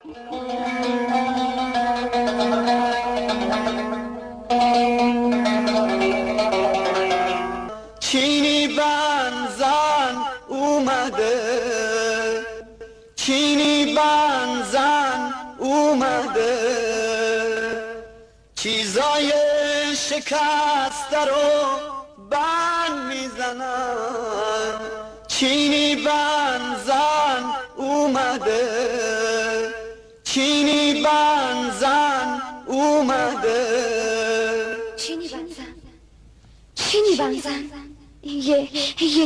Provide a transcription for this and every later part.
چینی بنزن اومده، چینی بنزن اومده، چیزای شکسته رو بند میزنن. چینی بنزن اومده، چینی بنزن اومده. چینی بنزن، چینی بنزن، یه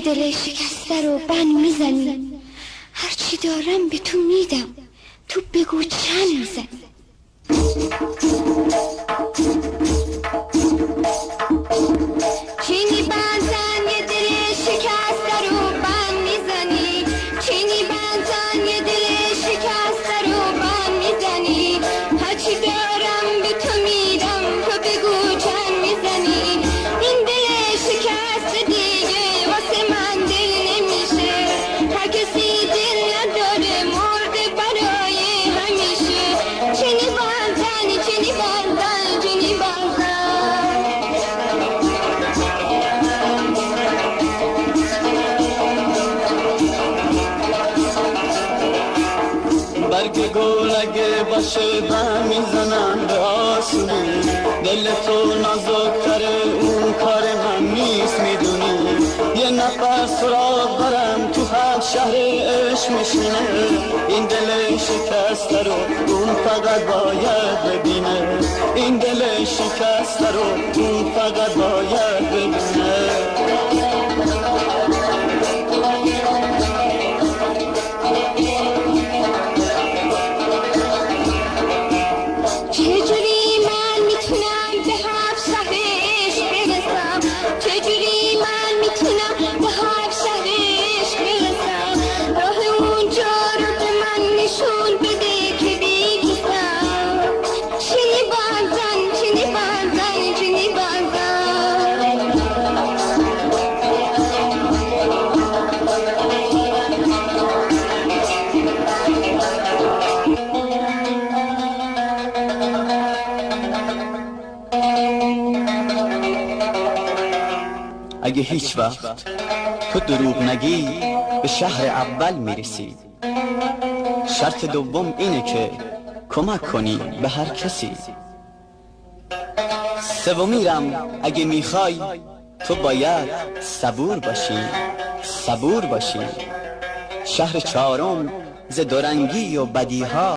دل شکسته رو بند میزنی. هرچی دارم به تو میدم، تو بگو چند میزنی. چینی بنزن یه دل شکسته رو بند میزنی. چینی بنزن یه دل شکسته رو بند میزنی. هرچی دارم به تو میدم، تو بگو چند میزنی. این دل شکسته دیگه واسه من دل نمیشه. هر کسی دل نداره مرده برای همیشه. چینی بنزن، چینی بنزن، چینی بنزن. برگ گل اگه باشه بهم میزنن به آسونی. دل تو نازکتره اون کار من نیست میدونی. یه نفس را برم تو هر شهر عشق میشینه. این دل شکسته رو اون فقط باید ببینه. این دل شکسته رو اون فقط باید ببینه. چجوری من میتونم به هر شهرش برسم؟ چجوری من میتونم به هر شهرش برسم؟ راه اونجا رو به من نشون بده که بگیسم. چینی بنزن، چینی بنزن، چینی بنزن. اگه هیچ وقت تو دروغ نگی به شهر اول میرسی. شرط دوم اینه که کمک کنی به هر کسی. سومیرم اگه میخوای تو باید صبور باشی، صبور باشی. شهر چهارم ز دورنگی و بدیها